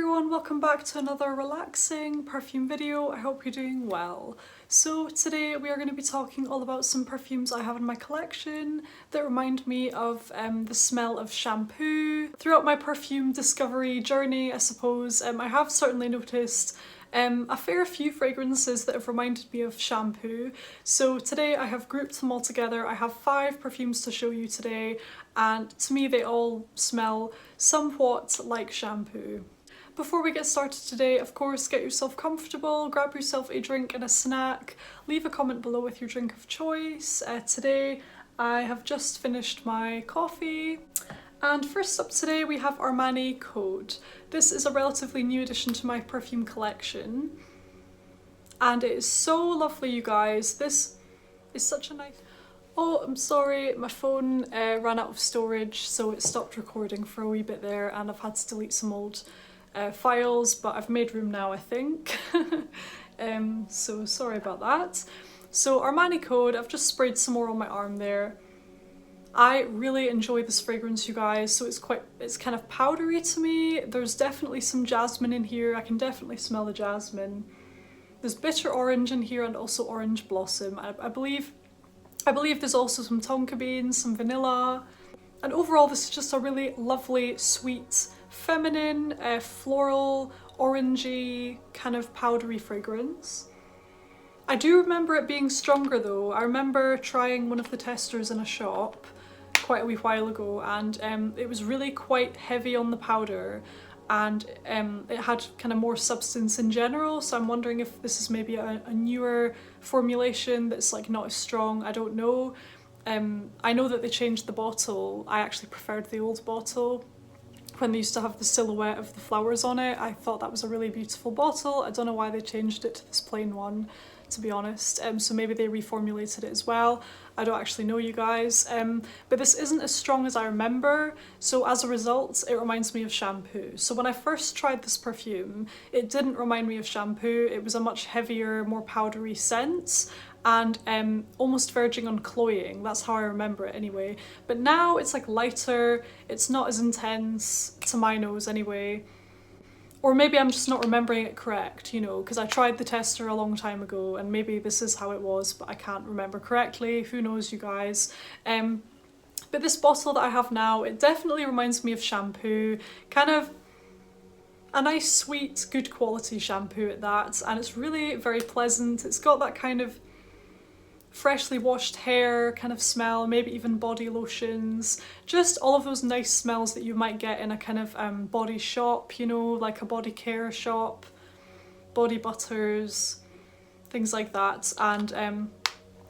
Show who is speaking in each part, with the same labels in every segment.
Speaker 1: everyone, welcome back to another relaxing perfume video. I hope you're doing well. So today we are going to be talking all about some perfumes I have in my collection that remind me of the smell of shampoo. Throughout my perfume discovery journey, I suppose, I have certainly noticed a fair few fragrances that have reminded me of shampoo. So today I have grouped them all together. I have 5 perfumes to show you today, and to me they all smell somewhat like shampoo. Before we get started today, of course, get yourself comfortable, grab yourself a drink and a snack, leave a comment below with your drink of choice. Today I have just finished my coffee. And first up today we have Armani Code. This is a relatively new addition to my perfume collection. And it is so lovely, you guys. This is such a nice... Oh, I'm sorry, my phone ran out of storage, so it stopped recording for a wee bit there, and I've had to delete some old files, but I've made room now, I think. So sorry about that. So Armani Code, I've just sprayed some more on my arm there. I really enjoy this fragrance, you guys. So it's kind of powdery to me. There's definitely some jasmine in here. I can definitely smell the jasmine. There's bitter orange in here and also orange blossom. I believe there's also some tonka beans, some vanilla. And overall this is just a really lovely, sweet, feminine, floral, orangey, kind of powdery fragrance. I do remember it being stronger though. I remember trying one of the testers in a shop quite a wee while ago, and it was really quite heavy on the powder, and it had kind of more substance in general, so I'm wondering if this is maybe a newer formulation that's like not as strong. I don't know. I know that they changed the bottle. I actually preferred the old bottle when they used to have the silhouette of the flowers on it. I thought that was a really beautiful bottle. I don't know why they changed it to this plain one, to be honest. So maybe they reformulated it as well. I don't actually know, you guys. But this isn't as strong as I remember, so as a result it reminds me of shampoo. So when I first tried this perfume, it didn't remind me of shampoo. It was a much heavier, more powdery scent, and almost verging on cloying. That's how I remember it anyway. But now it's like lighter, it's not as intense, to my nose anyway. Or maybe I'm just not remembering it correct, you know, because I tried the tester a long time ago and maybe this is how it was, but I can't remember correctly. Who knows, you guys. But this bottle that I have now, it definitely reminds me of shampoo. Kind of a nice, sweet, good quality shampoo at that. And it's really very pleasant. It's got that kind of freshly washed hair kind of smell, maybe even body lotions, just all of those nice smells that you might get in a kind of body shop, you know, like a body care shop, body butters, things like that. And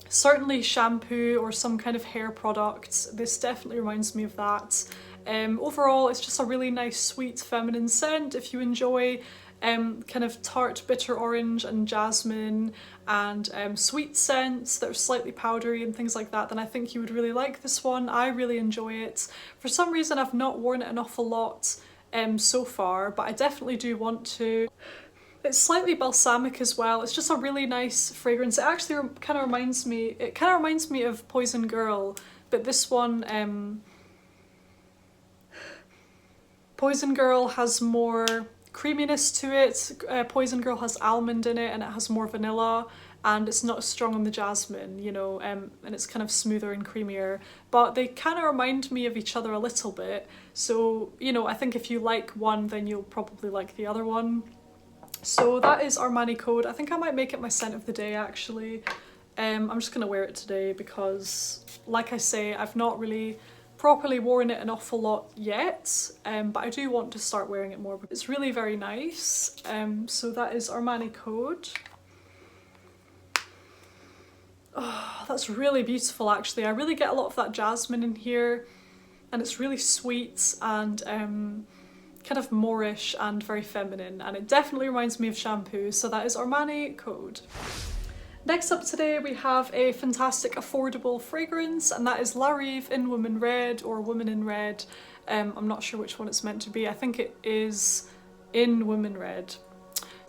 Speaker 1: certainly shampoo or some kind of hair products, this definitely reminds me of that. Overall it's just a really nice, sweet, feminine scent. If you enjoy kind of tart bitter orange and jasmine and sweet scents that are slightly powdery and things like that, then I think you would really like this one. I really enjoy it. For some reason I've not worn it an awful lot so far, but I definitely do want to. It's slightly balsamic as well. It's just a really nice fragrance. It actually kind of reminds me of Poison Girl, but this one, Poison Girl has more creaminess to it. Poison Girl has almond in it and it has more vanilla, and it's not as strong on the jasmine, you know, and it's kind of smoother and creamier, but they kind of remind me of each other a little bit. So, you know, I think if you like one, then you'll probably like the other one. So that is Armani Code. I think I might make it my scent of the day, actually. I'm just gonna wear it today because, like I say, I've not really properly worn it an awful lot yet, but I do want to start wearing it more. It's really very nice. So that is Armani Code. Oh, that's really beautiful, actually. I really get a lot of that jasmine in here, and it's really sweet and kind of Moorish and very feminine, and it definitely reminds me of shampoo. So that is Armani Code. Next up today we have a fantastic affordable fragrance, and that is La Rive in Woman Red, or Woman in Red. I'm not sure which one it's meant to be. I think it is in Woman Red.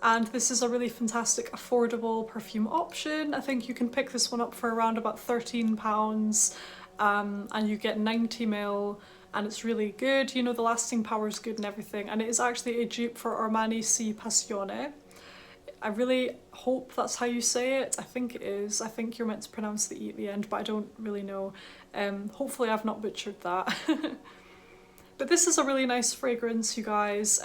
Speaker 1: And this is a really fantastic affordable perfume option. I think you can pick this one up for around about £13, and you get 90 ml and it's really good, you know, the lasting power is good and everything, and it is actually a dupe for Armani Si Passione. I really hope that's how you say it. I think it is. I think you're meant to pronounce the E at the end, but I don't really know. Hopefully I've not butchered that. But this is a really nice fragrance, you guys.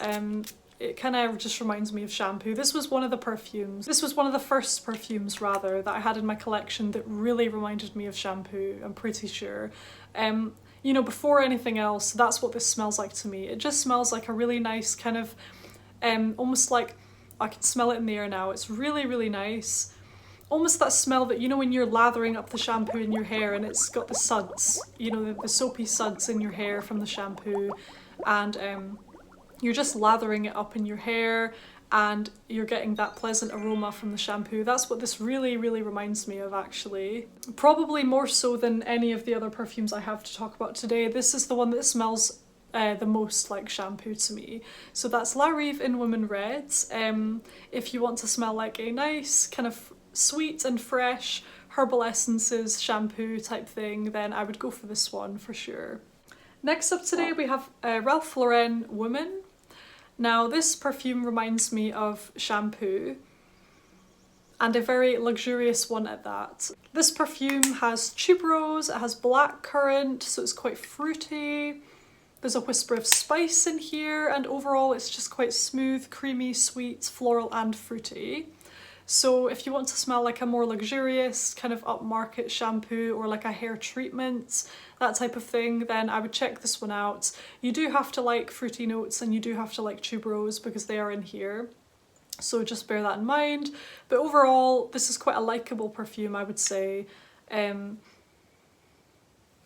Speaker 1: It kind of just reminds me of shampoo. This was one of the perfumes. This was one of the first perfumes, rather, that I had in my collection that really reminded me of shampoo, I'm pretty sure. You know, before anything else, that's what this smells like to me. It just smells like a really nice kind of, almost like, I can smell it in the air now. It's really, really nice. Almost that smell that, you know, when you're lathering up the shampoo in your hair and it's got the suds, you know, the soapy suds in your hair from the shampoo, and you're just lathering it up in your hair and you're getting that pleasant aroma from the shampoo. That's what this really, really reminds me of, actually. Probably more so than any of the other perfumes I have to talk about today. This is the one that smells the most like shampoo to me. So that's La Rive in Woman Red. If you want to smell like a nice kind of sweet and fresh herbal essences shampoo type thing, then I would go for this one for sure. Next up today we have Ralph Lauren Woman. Now this perfume reminds me of shampoo, and a very luxurious one at that. This perfume has tuberose, it has blackcurrant, so it's quite fruity. There's a whisper of spice in here, and overall it's just quite smooth, creamy, sweet, floral and fruity. So if you want to smell like a more luxurious kind of upmarket shampoo or like a hair treatment, that type of thing, then I would check this one out. You do have to like fruity notes and you do have to like tuberose because they are in here. So just bear that in mind. But overall, this is quite a likeable perfume, I would say.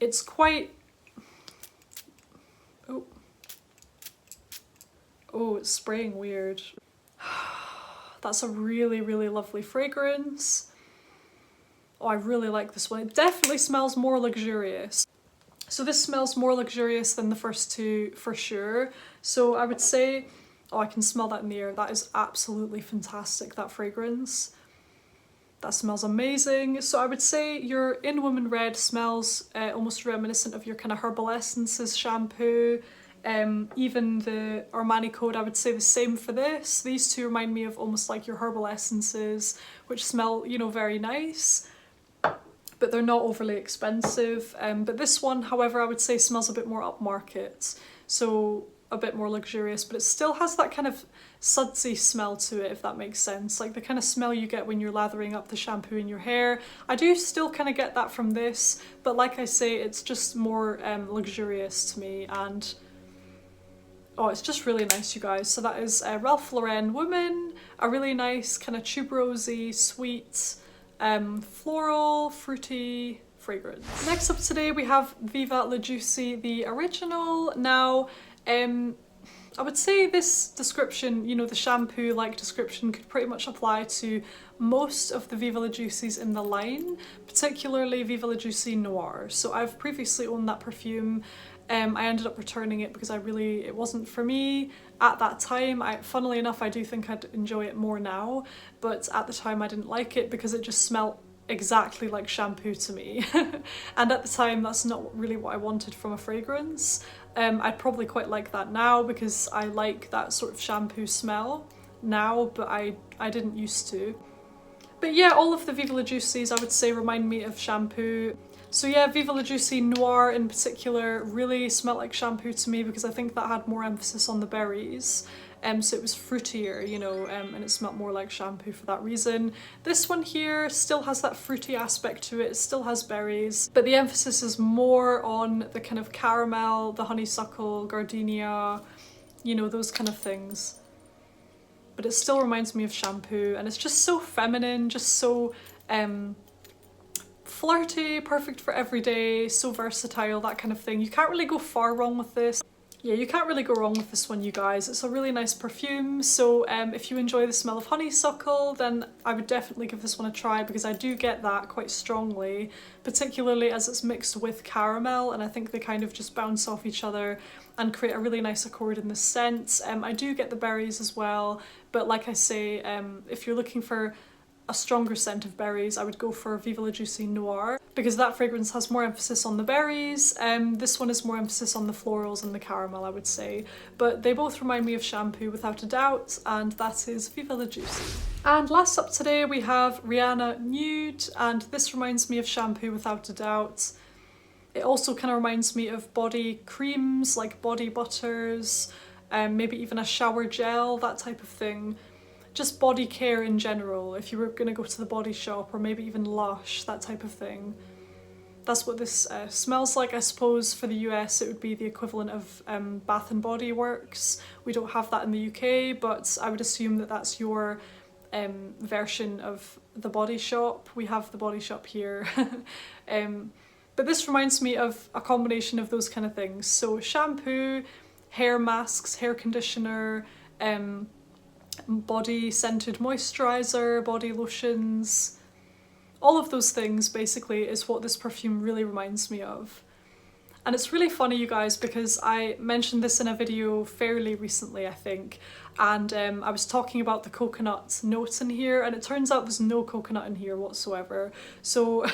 Speaker 1: It's quite... Oh, it's spraying weird. That's a really, really lovely fragrance. Oh, I really like this one. It definitely smells more luxurious. So this smells more luxurious than the first two for sure. So I would say, oh, I can smell that in the air. That is absolutely fantastic, that fragrance. That smells amazing. So I would say your In Woman Red smells almost reminiscent of your kind of herbal essences shampoo. Even the Armani Code, I would say the same for this. These two remind me of almost like your herbal essences, which smell, you know, very nice, but they're not overly expensive. But this one, however, I would say smells a bit more upmarket, so a bit more luxurious, but it still has that kind of sudsy smell to it, if that makes sense. Like the kind of smell you get when you're lathering up the shampoo in your hair. I do still kind of get that from this, but like I say, it's just more luxurious to me, and oh, it's just really nice, you guys. So that is Ralph Lauren Woman, a really nice kind of tuberosy, sweet, floral, fruity fragrance. Next up today we have Viva la Juicy, the original. Now, I would say this description, you know, the shampoo-like description could pretty much apply to most of the Viva la Juicies in the line, particularly Viva la Juicy Noir. So I've previously owned that perfume. I ended up returning it because it wasn't for me at that time. Funnily enough, I do think I'd enjoy it more now, but at the time I didn't like it because it just smelled exactly like shampoo to me. And at the time, that's not really what I wanted from a fragrance. I'd probably quite like that now because I like that sort of shampoo smell now, but I didn't used to. But yeah, all of the Viva la Juicies I would say remind me of shampoo. So yeah, Viva la Juicy Noir in particular really smelled like shampoo to me because I think that had more emphasis on the berries. So it was fruitier, you know, and it smelled more like shampoo for that reason. This one here still has that fruity aspect to it, it still has berries, but the emphasis is more on the kind of caramel, the honeysuckle, gardenia, you know, those kind of things. But it still reminds me of shampoo, and it's just so feminine, just so flirty, perfect for every day, so versatile, that kind of thing. You can't really go far wrong with this. Yeah, you can't really go wrong with this one, you guys. It's a really nice perfume, so if you enjoy the smell of honeysuckle, then I would definitely give this one a try because I do get that quite strongly, particularly as it's mixed with caramel, and I think they kind of just bounce off each other and create a really nice accord in the scent. I do get the berries as well, but like I say, if you're looking for a stronger scent of berries, I would go for Viva la Juicy Noir, because that fragrance has more emphasis on the berries. This one is more emphasis on the florals and the caramel, I would say. But they both remind me of Shampoo without a doubt, and that is Viva la Juicy. And last up today we have Rihanna Nude, and this reminds me of Shampoo without a doubt. It also kind of reminds me of body creams, like body butters, maybe even a shower gel, that type of thing. Just body care in general, if you were going to go to the body shop, or maybe even Lush, that type of thing. That's what this smells like. I suppose for the US it would be the equivalent of Bath and Body Works. We don't have that in the UK, but I would assume that that's your version of the Body Shop. We have the Body Shop here. But this reminds me of a combination of those kind of things. So shampoo, hair masks, hair conditioner, body scented moisturizer, body lotions, all of those things basically is what this perfume really reminds me of. And it's really funny, you guys, because I mentioned this in a video fairly recently, I think, and I was talking about the coconut notes in here, and it turns out there's no coconut in here whatsoever. So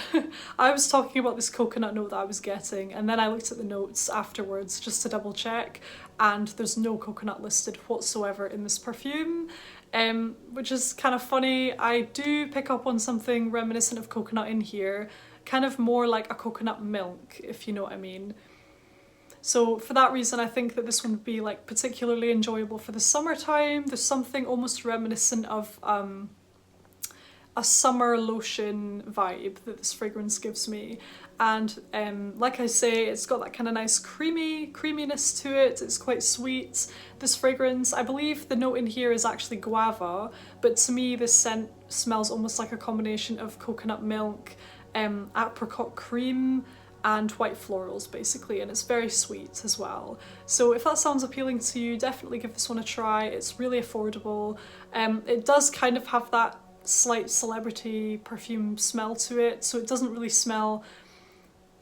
Speaker 1: I was talking about this coconut note that I was getting, and then I looked at the notes afterwards just to double check, and there's no coconut listed whatsoever in this perfume, which is kind of funny. I do pick up on something reminiscent of coconut in here, kind of more like a coconut milk, if you know what I mean. So for that reason, I think that this one would be like particularly enjoyable for the summertime. There's something almost reminiscent of a summer lotion vibe that this fragrance gives me. And like I say, it's got that kind of nice creaminess to it. It's quite sweet. This fragrance, I believe the note in here is actually guava, but to me this scent smells almost like a combination of coconut milk, apricot cream, and white florals basically, and it's very sweet as well. So if that sounds appealing to you, definitely give this one a try. It's really affordable. It does kind of have that slight celebrity perfume smell to it, so it doesn't really smell,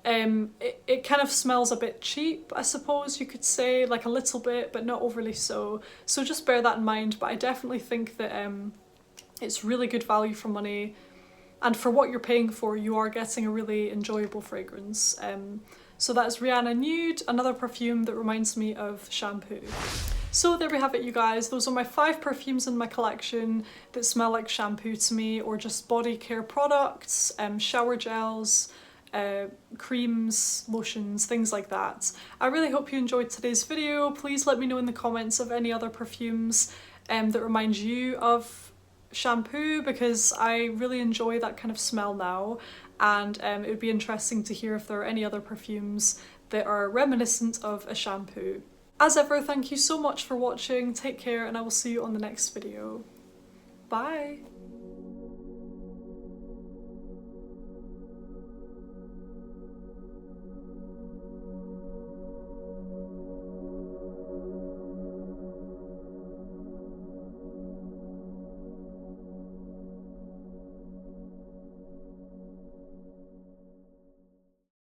Speaker 1: it kind of smells a bit cheap, I suppose you could say, like a little bit, but not overly so. So just bear that in mind, but I definitely think that it's really good value for money. And for what you're paying for, you are getting a really enjoyable fragrance. So that is Rihanna Nude, another perfume that reminds me of Shampoo. So there we have it, you guys. Those are my 5 perfumes in my collection that smell like shampoo to me, or just body care products, shower gels, creams, lotions, things like that. I really hope you enjoyed today's video. Please let me know in the comments of any other perfumes that remind you of Shampoo, because I really enjoy that kind of smell now, and it would be interesting to hear if there are any other perfumes that are reminiscent of a shampoo. As ever, thank you so much for watching, take care, and I will see you on the next video. Bye!